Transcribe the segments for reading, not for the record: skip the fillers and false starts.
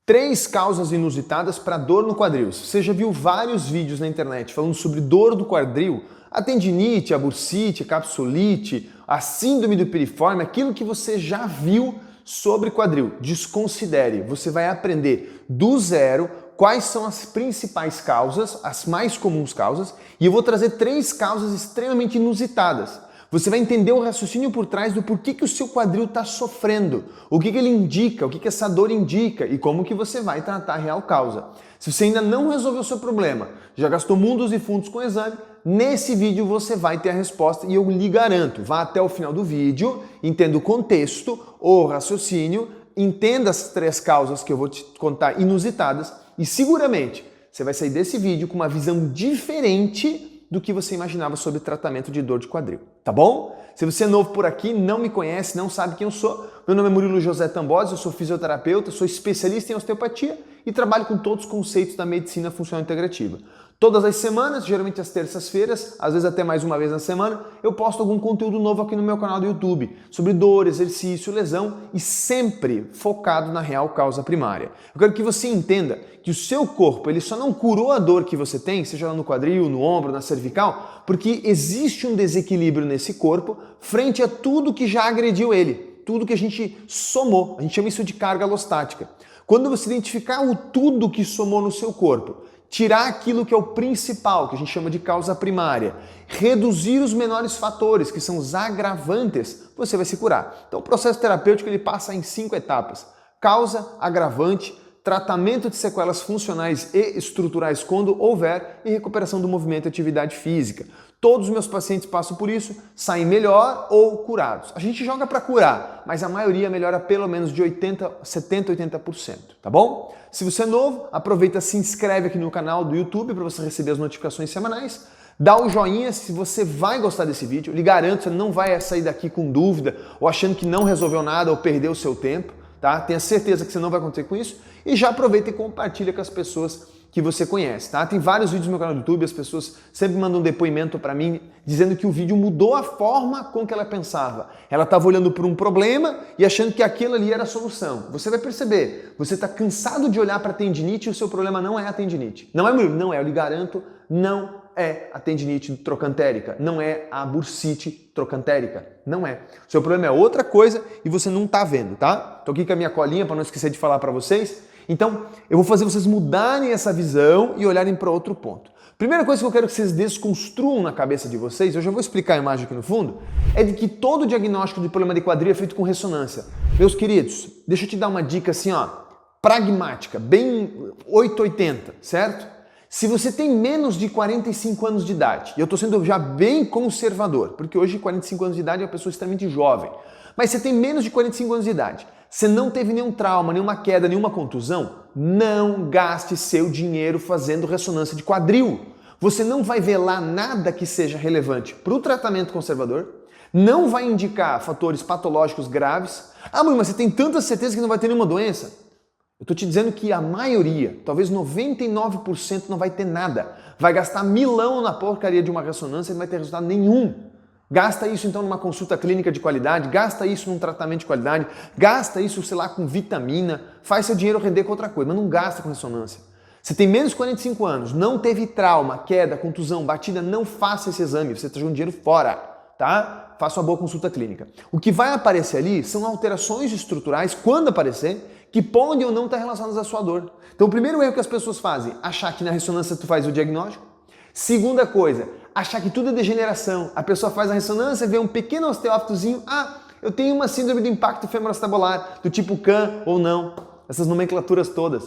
Três causas inusitadas para dor no quadril. Você já viu vários vídeos na internet falando sobre dor do quadril, a tendinite, a bursite, a capsulite, a síndrome do piriforme, aquilo que você já viu sobre quadril. Desconsidere, você vai aprender do zero quais são as principais causas, as mais comuns causas, e eu vou trazer três causas extremamente inusitadas. Você vai entender o raciocínio por trás do porquê que o seu quadril está sofrendo, o que ele indica, o que essa dor indica e como que você vai tratar a real causa. Se você ainda não resolveu o seu problema, já gastou mundos e fundos com o exame, nesse vídeo você vai ter a resposta e eu lhe garanto, vá até o final do vídeo, entenda o contexto, o raciocínio, entenda as três causas que eu vou te contar inusitadas e seguramente você vai sair desse vídeo com uma visão diferente do que você imaginava sobre tratamento de dor de quadril, tá bom? Se você é novo por aqui, não me conhece, não sabe quem eu sou, meu nome é Murilo José Tambosi, eu sou fisioterapeuta, sou especialista em osteopatia e trabalho com todos os conceitos da medicina funcional integrativa. Todas as semanas, geralmente às terças-feiras, às vezes até mais uma vez na semana, eu posto algum conteúdo novo aqui no meu canal do YouTube sobre dor, exercício, lesão e sempre focado na real causa primária. Eu quero que você entenda que o seu corpo ele só não curou a dor que você tem, seja lá no quadril, no ombro, na cervical, porque existe um desequilíbrio nesse corpo frente a tudo que já agrediu ele, tudo que a gente somou. A gente chama isso de carga alostática. Quando você identificar o tudo que somou no seu corpo, tirar aquilo que é o principal, que a gente chama de causa primária, reduzir os menores fatores, que são os agravantes, você vai se curar. Então o processo terapêutico ele passa em 5 etapas. Causa, agravante, tratamento de sequelas funcionais e estruturais quando houver e recuperação do movimento e atividade física. Todos os meus pacientes passam por isso, saem melhor ou curados. A gente joga para curar, mas a maioria melhora pelo menos de 70, 80%, tá bom? Se você é novo, aproveita, se inscreve aqui no canal do YouTube para você receber as notificações semanais. Dá o joinha se você vai gostar desse vídeo. Eu lhe garanto, você não vai sair daqui com dúvida ou achando que não resolveu nada ou perdeu o seu tempo, tá? Tenha certeza que você não vai acontecer com isso. E já aproveita e compartilha com as pessoas que você conhece, tá? Tem vários vídeos no meu canal do YouTube, as pessoas sempre mandam um depoimento para mim dizendo que o vídeo mudou a forma com que ela pensava. Ela estava olhando para um problema e achando que aquilo ali era a solução. Você vai perceber, você está cansado de olhar para a tendinite e o seu problema não é a tendinite. Não é, Murilo? Não é, eu lhe garanto, não é a tendinite trocantérica, não é a bursite trocantérica, não é. O seu problema é outra coisa e você não está vendo, tá? Tô aqui com a minha colinha para não esquecer de falar para vocês. Então, eu vou fazer vocês mudarem essa visão e olharem para outro ponto. Primeira coisa que eu quero que vocês desconstruam na cabeça de vocês, eu já vou explicar a imagem aqui no fundo, é de que todo diagnóstico de problema de quadril é feito com ressonância. Meus queridos, deixa eu te dar uma dica assim, ó, pragmática, bem 880, certo? Se você tem menos de 45 anos de idade, e eu estou sendo já bem conservador, porque hoje 45 anos de idade é uma pessoa extremamente jovem, mas você tem menos de 45 anos de idade, você não teve nenhum trauma, nenhuma queda, nenhuma contusão, não gaste seu dinheiro fazendo ressonância de quadril. Você não vai ver lá nada que seja relevante para o tratamento conservador, não vai indicar fatores patológicos graves. Ah, mãe, mas você tem tanta certeza que não vai ter nenhuma doença? Eu estou te dizendo que a maioria, talvez 99% não vai ter nada. Vai gastar milão na porcaria de uma ressonância e não vai ter resultado nenhum. Gasta isso então numa consulta clínica de qualidade, gasta isso num tratamento de qualidade, gasta isso, sei lá, com vitamina, faz seu dinheiro render com outra coisa, mas não gasta com ressonância. Você tem menos de 45 anos, não teve trauma, queda, contusão, batida, não faça esse exame, você está jogando dinheiro fora, tá? Faça uma boa consulta clínica. O que vai aparecer ali são alterações estruturais, quando aparecer, que podem ou não estar relacionadas à sua dor. Então o primeiro erro que as pessoas fazem, achar que na ressonância tu faz o diagnóstico. Segunda coisa, achar que tudo é degeneração. A pessoa faz a ressonância, vê um pequeno osteófitozinho, eu tenho uma síndrome do impacto femoroacetabular, do tipo CAM ou não. Essas nomenclaturas todas.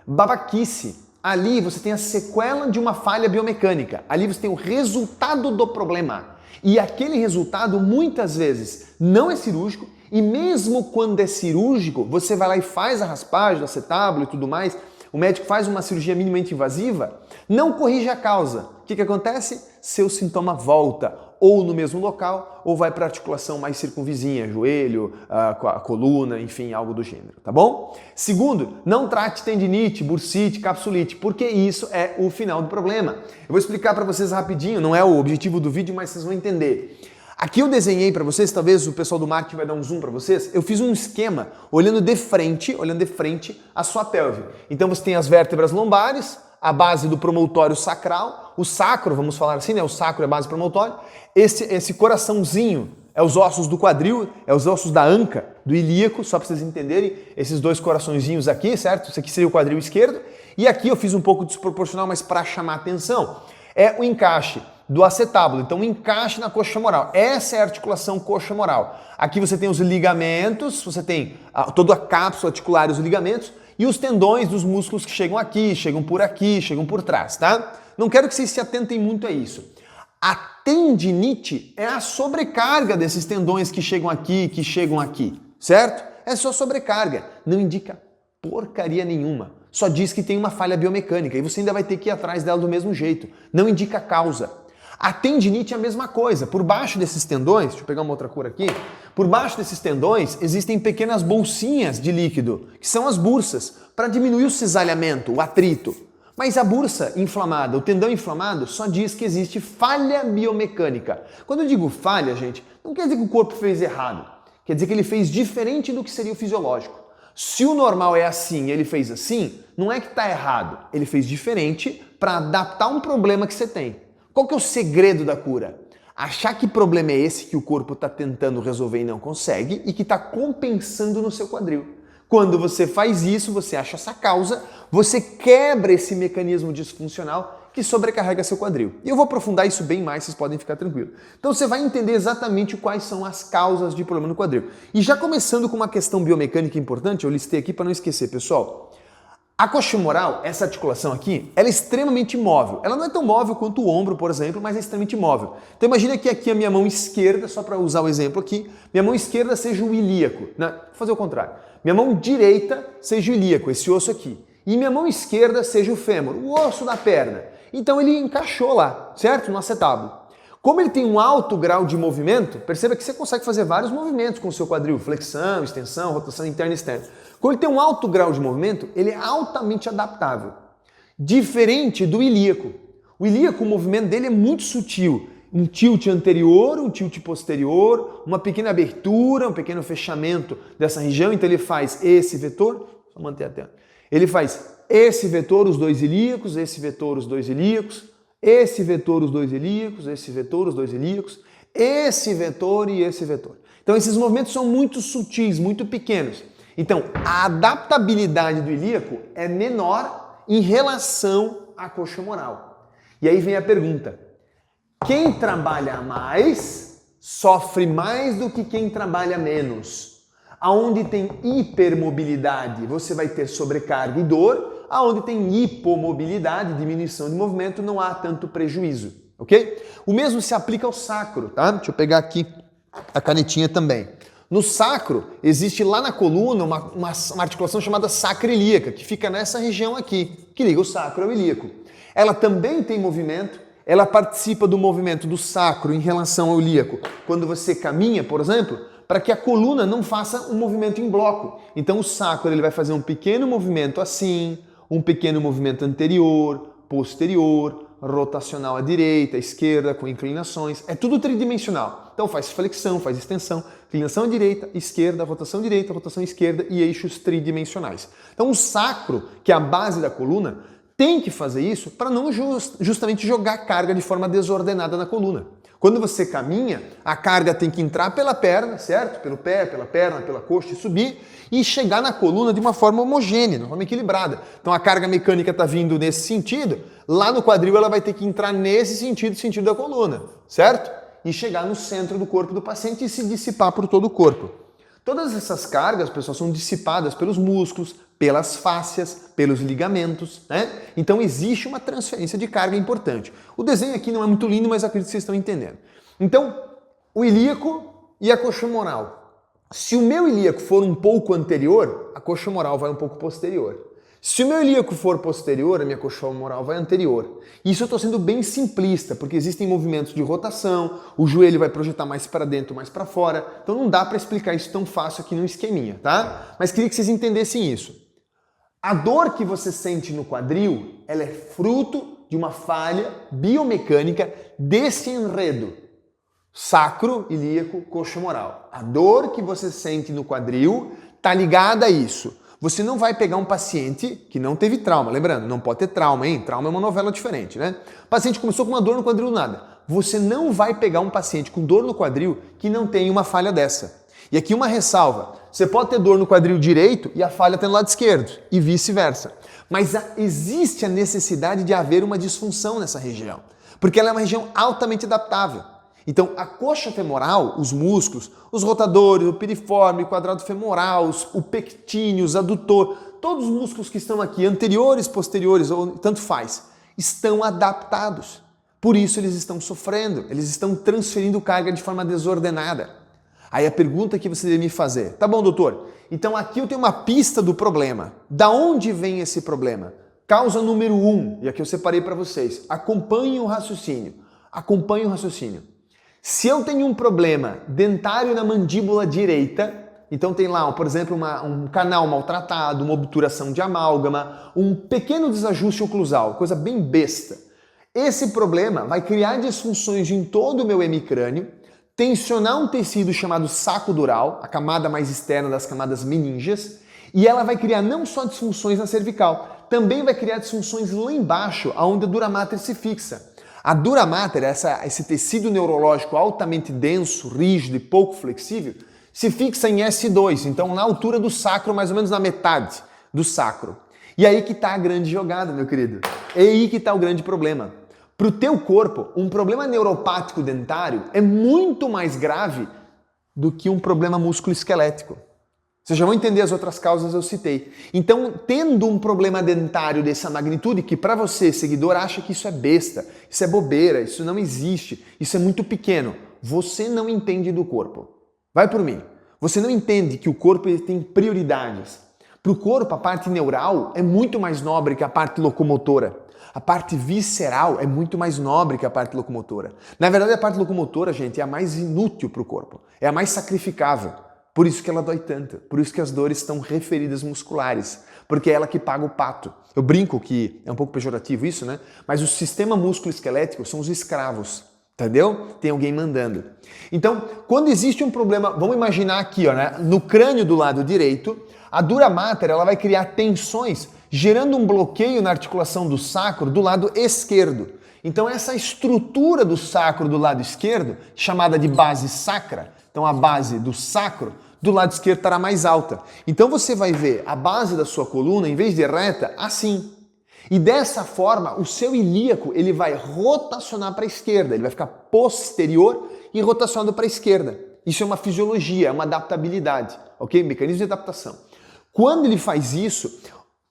Babaquice. Ali você tem a sequela de uma falha biomecânica. Ali você tem o resultado do problema. E aquele resultado, muitas vezes, não é cirúrgico. E mesmo quando é cirúrgico, você vai lá e faz a raspagem do acetábulo e tudo mais, o médico faz uma cirurgia minimamente invasiva, não corrige a causa. O que acontece? Seu sintoma volta, ou no mesmo local, ou vai para a articulação mais circunvizinha, joelho, a coluna, enfim, algo do gênero, tá bom? Segundo, não trate tendinite, bursite, capsulite, porque isso é o final do problema. Eu vou explicar para vocês rapidinho, não é o objetivo do vídeo, mas vocês vão entender. Aqui eu desenhei para vocês, talvez o pessoal do marketing vai dar um zoom para vocês, eu fiz um esquema olhando de frente a sua pelve. Então você tem as vértebras lombares, a base do promontório sacral, o sacro, vamos falar assim, né? O sacro é a base do promontório, esse coraçãozinho é os ossos do quadril, é os ossos da anca, do ilíaco, só para vocês entenderem, esses dois coraçõezinhos aqui, certo? Isso aqui seria o quadril esquerdo, e aqui eu fiz um pouco desproporcional, mas para chamar atenção, é o encaixe do acetábulo, então o encaixe na coxa moral. Essa é a articulação coxa-moral. Aqui você tem os ligamentos, você tem toda a cápsula articular e os ligamentos, e os tendões dos músculos que chegam aqui, chegam por trás, tá? Não quero que vocês se atentem muito a isso. A tendinite é a sobrecarga desses tendões que chegam aqui, certo? É só sobrecarga, não indica porcaria nenhuma. Só diz que tem uma falha biomecânica e você ainda vai ter que ir atrás dela do mesmo jeito. Não indica causa. A tendinite é a mesma coisa. Por baixo desses tendões, deixa eu pegar uma outra cor aqui, por baixo desses tendões existem pequenas bolsinhas de líquido, que são as bursas, para diminuir o cisalhamento, o atrito. Mas a bursa inflamada, o tendão inflamado, só diz que existe falha biomecânica. Quando eu digo falha, gente, não quer dizer que o corpo fez errado. Quer dizer que ele fez diferente do que seria o fisiológico. Se o normal é assim e ele fez assim, não é que está errado. Ele fez diferente para adaptar um problema que você tem. Qual que é o segredo da cura? Achar que problema é esse que o corpo está tentando resolver e não consegue e que está compensando no seu quadril. Quando você faz isso, você acha essa causa, você quebra esse mecanismo disfuncional que sobrecarrega seu quadril. E eu vou aprofundar isso bem mais, vocês podem ficar tranquilos. Então você vai entender exatamente quais são as causas de problema no quadril. E já começando com uma questão biomecânica importante, eu listei aqui para não esquecer, pessoal. A coxomoral, essa articulação aqui, ela é extremamente móvel. Ela não é tão móvel quanto o ombro, por exemplo, mas é extremamente móvel. Então imagina que aqui a minha mão esquerda, só para usar o exemplo aqui, minha mão esquerda seja o ilíaco, né? Vou fazer o contrário. Minha mão direita seja o ilíaco, esse osso aqui. E minha mão esquerda seja o fêmur, o osso da perna. Então ele encaixou lá, certo? No acetábulo. Como ele tem um alto grau de movimento, perceba que você consegue fazer vários movimentos com o seu quadril, flexão, extensão, rotação interna e externa. Como ele tem um alto grau de movimento, ele é altamente adaptável. Diferente do ilíaco. O ilíaco, o movimento dele é muito sutil. Um tilt anterior, um tilt posterior, uma pequena abertura, um pequeno fechamento dessa região. Então ele faz esse vetor, só manter a tela. Ele faz esse vetor, os dois ilíacos, esse vetor, os dois ilíacos, esse vetor, os dois ilíacos, esse vetor, os dois ilíacos, esse vetor e esse vetor. Então esses movimentos são muito sutis, muito pequenos. Então a adaptabilidade do ilíaco é menor em relação à coxomoral. E aí vem a pergunta: quem trabalha mais sofre mais do que quem trabalha menos? Aonde tem hipermobilidade, você vai ter sobrecarga e dor. Aonde tem hipomobilidade, diminuição de movimento, não há tanto prejuízo, ok? O mesmo se aplica ao sacro, tá? Deixa eu pegar aqui a canetinha também. No sacro, existe lá na coluna uma articulação chamada sacroiliaca, que fica nessa região aqui, que liga o sacro ao ilíaco. Ela também tem movimento, ela participa do movimento do sacro em relação ao ilíaco. Quando você caminha, por exemplo, para que a coluna não faça um movimento em bloco. Então o sacro ele vai fazer um pequeno movimento assim, um pequeno movimento anterior, posterior, rotacional à direita, à esquerda, com inclinações. É tudo tridimensional. Então faz flexão, faz extensão, inclinação à direita, rotação esquerda e eixos tridimensionais. Então o sacro, que é a base da coluna, tem que fazer isso para não justamente jogar carga de forma desordenada na coluna. Quando você caminha, a carga tem que entrar pela perna, certo? Pelo pé, pela perna, pela coxa e subir e chegar na coluna de uma forma homogênea, de uma forma equilibrada. Então a carga mecânica está vindo nesse sentido, lá no quadril ela vai ter que entrar nesse sentido da coluna, certo? E chegar no centro do corpo do paciente e se dissipar por todo o corpo. Todas essas cargas, pessoal, são dissipadas pelos músculos, pelas fáscias, pelos ligamentos, né? Então existe uma transferência de carga importante. O desenho aqui não é muito lindo, mas acredito que vocês estão entendendo. Então, o ilíaco e a coxomoral. Se o meu ilíaco for um pouco anterior, a coxomoral vai um pouco posterior. Se o meu ilíaco for posterior, a minha coxomoral vai anterior. Isso eu estou sendo bem simplista, porque existem movimentos de rotação, o joelho vai projetar mais para dentro, mais para fora, então não dá para explicar isso tão fácil aqui num esqueminha, tá? Mas queria que vocês entendessem isso. A dor que você sente no quadril, ela é fruto de uma falha biomecânica desse enredo. Sacro, ilíaco, coxofemoral. A dor que você sente no quadril está ligada a isso. Você não vai pegar um paciente que não teve trauma, lembrando, não pode ter trauma, hein? Trauma é uma novela diferente, né? O paciente começou com uma dor no quadril do nada. Você não vai pegar um paciente com dor no quadril que não tem uma falha dessa. E aqui uma ressalva, você pode ter dor no quadril direito e a falha está no lado esquerdo, e vice-versa. Mas existe a necessidade de haver uma disfunção nessa região, porque ela é uma região altamente adaptável. Então, a coxa femoral, os músculos, os rotadores, o piriforme, o quadrado femoral, o pectíneo, os adutor, todos os músculos que estão aqui, anteriores, posteriores, ou tanto faz, estão adaptados. Por isso eles estão sofrendo, eles estão transferindo carga de forma desordenada. Aí a pergunta que você deve me fazer, tá bom, doutor, então aqui eu tenho uma pista do problema. Da onde vem esse problema? Causa número 1, e aqui eu separei para vocês, acompanhe o raciocínio. Acompanhe o raciocínio. Se eu tenho um problema dentário na mandíbula direita, então tem lá, por exemplo, um canal maltratado, uma obturação de amálgama, um pequeno desajuste oclusal, coisa bem besta. Esse problema vai criar disfunções em todo o meu hemicrânio, tensionar um tecido chamado saco dural, a camada mais externa das camadas meníngeas, e ela vai criar não só disfunções na cervical, também vai criar disfunções lá embaixo, onde a dura mater se fixa. A dura mater, esse tecido neurológico altamente denso, rígido e pouco flexível, se fixa em S2, então na altura do sacro, mais ou menos na metade do sacro. E aí que está a grande jogada, meu querido. É aí que está o grande problema. Para o teu corpo, um problema neuropático dentário é muito mais grave do que um problema musculoesquelético. Vocês já vão entender as outras causas eu citei. Então, tendo um problema dentário dessa magnitude, que para você, seguidor, acha que isso é besta, isso é bobeira, isso não existe, isso é muito pequeno, você não entende do corpo. Vai por mim. Você não entende que o corpo ele tem prioridades. Para o corpo, a parte neural é muito mais nobre que a parte locomotora. A parte visceral é muito mais nobre que a parte locomotora. Na verdade, a parte locomotora, gente, é a mais inútil para o corpo. É a mais sacrificável. Por isso que ela dói tanto. Por isso que as dores estão referidas musculares. Porque é ela que paga o pato. Eu brinco que é um pouco pejorativo isso, né? Mas o sistema músculo-esquelético são os escravos. Entendeu? Tem alguém mandando. Então, quando existe um problema, vamos imaginar aqui, ó, né? No crânio do lado direito, a dura mater ela vai criar tensões, gerando um bloqueio na articulação do sacro do lado esquerdo. Então, essa estrutura do sacro do lado esquerdo, chamada de base sacra, então a base do sacro, do lado esquerdo estará mais alta. Então, você vai ver a base da sua coluna, em vez de reta, assim. E dessa forma, o seu ilíaco ele vai rotacionar para a esquerda, ele vai ficar posterior e rotacionado para a esquerda. Isso é uma fisiologia, é uma adaptabilidade, ok? Mecanismo de adaptação. Quando ele faz isso,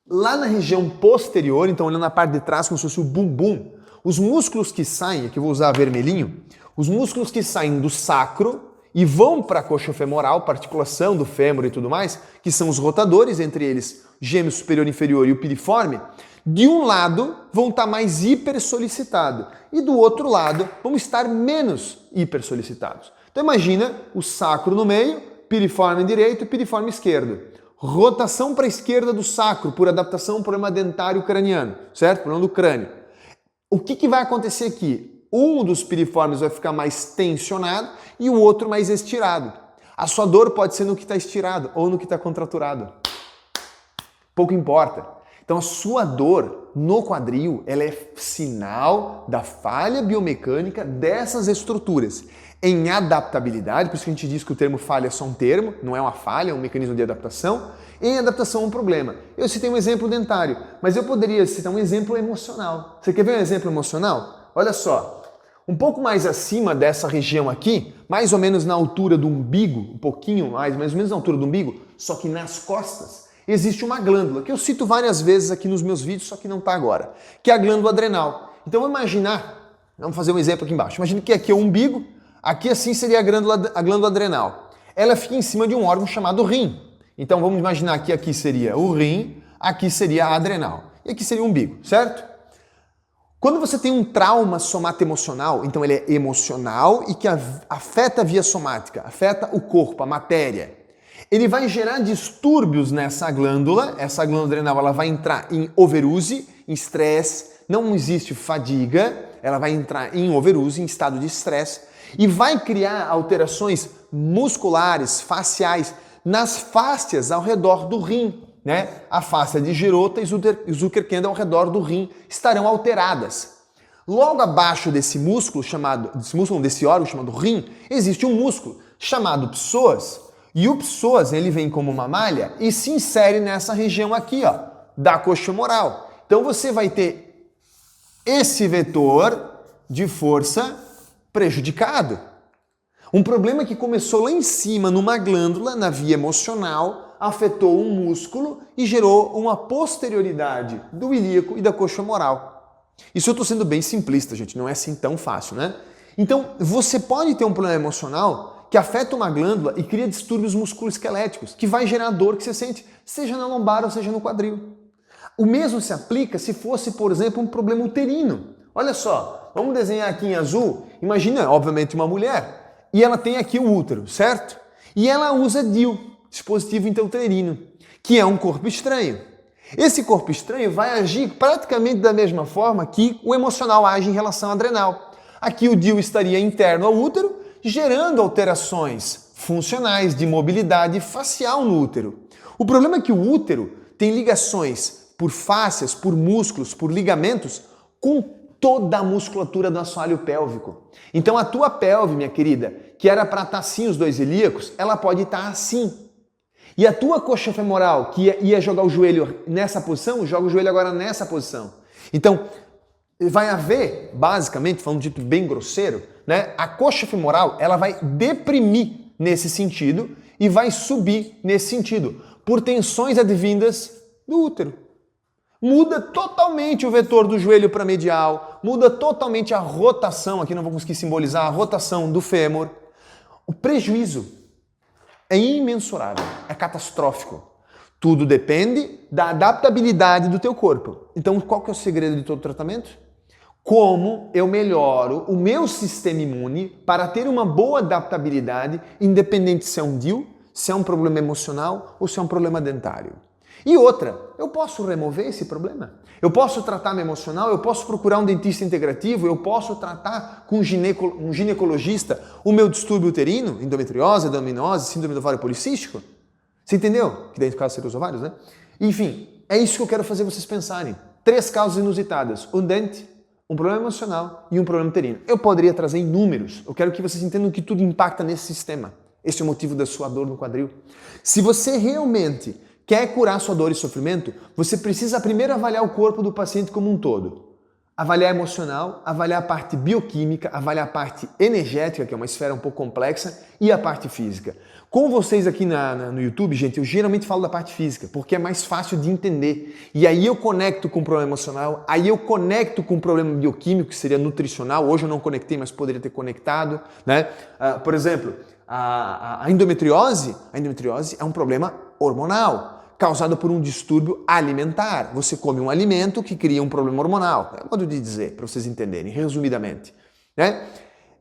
lá na região posterior, então olhando na parte de trás como se fosse o bumbum, os músculos que saem, aqui eu vou usar vermelhinho, os músculos que saem do sacro e vão para a coxa femoral, para a articulação do fêmur e tudo mais, que são os rotadores, entre eles gêmeo superior e inferior e o piriforme, de um lado vão estar mais hipersolicitados e do outro lado vão estar menos hipersolicitados. Então imagina o sacro no meio, piriforme direito e piriforme esquerdo. Rotação para a esquerda do sacro por adaptação ao problema dentário craniano, certo? Problema do crânio. O que vai acontecer aqui? Um dos piriformes vai ficar mais tensionado e o outro mais estirado. A sua dor pode ser no que está estirado ou no que está contraturado. Pouco importa. Então a sua dor no quadril, ela é sinal da falha biomecânica dessas estruturas. Em adaptabilidade, por isso que a gente diz que o termo falha é só um termo, não é uma falha, é um mecanismo de adaptação. Em adaptação a um problema. Eu citei um exemplo dentário, mas eu poderia citar um exemplo emocional. Você quer ver um exemplo emocional? Olha só, um pouco mais acima dessa região aqui, mais ou menos na altura do umbigo, um pouquinho mais ou menos na altura do umbigo, só que nas costas, existe uma glândula, que eu cito várias vezes aqui nos meus vídeos, só que não está agora, que é a glândula adrenal. Então vamos imaginar, vamos fazer um exemplo aqui embaixo, imagina que aqui é o umbigo, aqui assim seria a glândula adrenal. Ela fica em cima de um órgão chamado rim. Então vamos imaginar que aqui seria o rim, aqui seria a adrenal e aqui seria o umbigo, certo? Quando você tem um trauma somato-emocional, então ele é emocional e que afeta a via somática, afeta o corpo, a matéria. Ele vai gerar distúrbios nessa glândula, essa glândula adrenal ela vai entrar em overuse, em estresse, não existe fadiga, ela vai entrar em overuse, em estado de estresse, e vai criar alterações musculares, faciais, nas fáscias ao redor do rim, né? A fáscia de Girota e Zuckerkandl ao redor do rim estarão alteradas. Logo abaixo desse músculo desse órgão chamado rim, existe um músculo chamado psoas, e o psoas ele vem como uma malha e se insere nessa região aqui, ó, da coxa femoral. Então você vai ter esse vetor de força prejudicado. Um problema que começou lá em cima, numa glândula, na via emocional, afetou um músculo e gerou uma posterioridade do ilíaco e da coxa femoral. Isso eu estou sendo bem simplista, gente, não é assim tão fácil, né? Então, você pode ter um problema emocional que afeta uma glândula e cria distúrbios musculoesqueléticos, que vai gerar dor que você sente, seja na lombar ou seja no quadril. O mesmo se aplica se fosse, por exemplo, um problema uterino. Olha só, vamos desenhar aqui em azul, imagina, obviamente, uma mulher, e ela tem aqui o útero, certo? E ela usa DIU, dispositivo intrauterino, que é um corpo estranho. Esse corpo estranho vai agir praticamente da mesma forma que o emocional age em relação à adrenal. Aqui o DIU estaria interno ao útero, gerando alterações funcionais de mobilidade facial no útero. O problema é que o útero tem ligações por fáscias, por músculos, por ligamentos com toda a musculatura do assoalho pélvico. Então a tua pelve, minha querida, que era para estar assim os dois ilíacos, ela pode estar assim. E a tua coxa femoral, que ia jogar o joelho nessa posição, joga o joelho agora nessa posição. Então, vai haver, basicamente, falando dito bem grosseiro, né, a coxa femoral ela vai deprimir nesse sentido e vai subir nesse sentido, por tensões advindas do útero. Muda totalmente o vetor do joelho para medial, muda totalmente a rotação, aqui não vou conseguir simbolizar, a rotação do fêmur. O prejuízo é imensurável, é catastrófico. Tudo depende da adaptabilidade do teu corpo. Então, qual que é o segredo de todo o tratamento? Como eu melhoro o meu sistema imune para ter uma boa adaptabilidade, independente se é um DIU, se é um problema emocional ou se é um problema dentário. E outra, eu posso remover esse problema? Eu posso tratar meu emocional, eu posso procurar um dentista integrativo, eu posso tratar com um ginecologista o meu distúrbio uterino, endometriose, adenomose, síndrome do ovário policístico? Você entendeu? Que daí no caso seriam os ovários, né? Enfim, é isso que eu quero fazer vocês pensarem. 3 causas inusitadas, um dente, um problema emocional e um problema uterino. Eu poderia trazer inúmeros, eu quero que vocês entendam que tudo impacta nesse sistema. Esse é o motivo da sua dor no quadril. Se você realmente quer curar sua dor e sofrimento, você precisa primeiro avaliar o corpo do paciente como um todo. Avaliar emocional, avaliar a parte bioquímica, avaliar a parte energética, que é uma esfera um pouco complexa, e a parte física. Com vocês aqui no YouTube, gente, eu geralmente falo da parte física, porque é mais fácil de entender. E aí eu conecto com o problema emocional, aí eu conecto com o problema bioquímico, que seria nutricional. Hoje eu não conectei, mas poderia ter conectado, né? Por exemplo, a endometriose é um problema hormonal, causado por um distúrbio alimentar. Você come um alimento que cria um problema hormonal. É o modo de dizer, para vocês entenderem, resumidamente, né?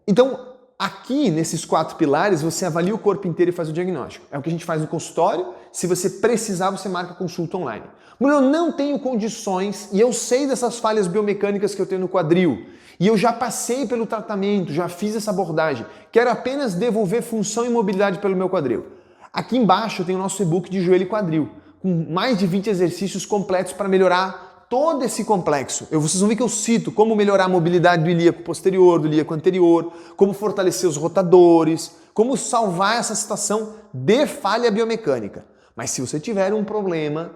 Então, aqui, nesses 4 pilares, você avalia o corpo inteiro e faz o diagnóstico. É o que a gente faz no consultório. Se você precisar, você marca consulta online. Mas eu não tenho condições, e eu sei dessas falhas biomecânicas que eu tenho no quadril, e eu já passei pelo tratamento, já fiz essa abordagem. Quero apenas devolver função e mobilidade pelo meu quadril. Aqui embaixo tem o nosso e-book de joelho e quadril, com mais de 20 exercícios completos para melhorar todo esse complexo. Vocês vão ver que eu cito como melhorar a mobilidade do ilíaco posterior, do ilíaco anterior, como fortalecer os rotadores, como salvar essa situação de falha biomecânica. Mas se você tiver um problema,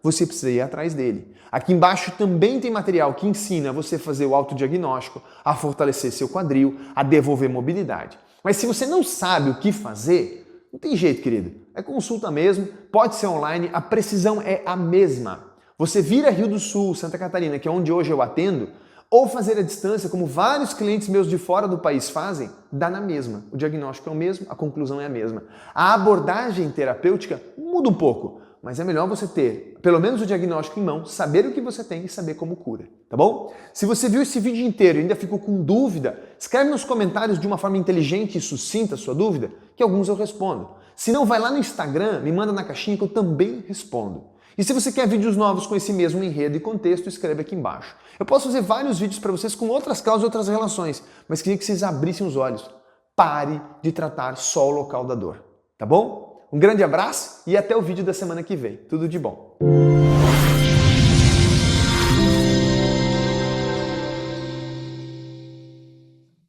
você precisa ir atrás dele. Aqui embaixo também tem material que ensina você a fazer o autodiagnóstico, a fortalecer seu quadril, a devolver mobilidade. Mas se você não sabe o que fazer, não tem jeito, querido. É consulta mesmo, pode ser online, a precisão é a mesma. Você vir a Rio do Sul, Santa Catarina, que é onde hoje eu atendo, ou fazer à distância, como vários clientes meus de fora do país fazem, dá na mesma. O diagnóstico é o mesmo, a conclusão é a mesma. A abordagem terapêutica muda um pouco, mas é melhor você ter pelo menos o diagnóstico em mão, saber o que você tem e saber como cura, tá bom? Se você viu esse vídeo inteiro e ainda ficou com dúvida, escreve nos comentários de uma forma inteligente e sucinta a sua dúvida, que alguns eu respondo. Se não, vai lá no Instagram, me manda na caixinha que eu também respondo. E se você quer vídeos novos com esse mesmo enredo e contexto, escreve aqui embaixo. Eu posso fazer vários vídeos para vocês com outras causas e outras relações, mas queria que vocês abrissem os olhos. Pare de tratar só o local da dor, tá bom? Um grande abraço e até o vídeo da semana que vem. Tudo de bom!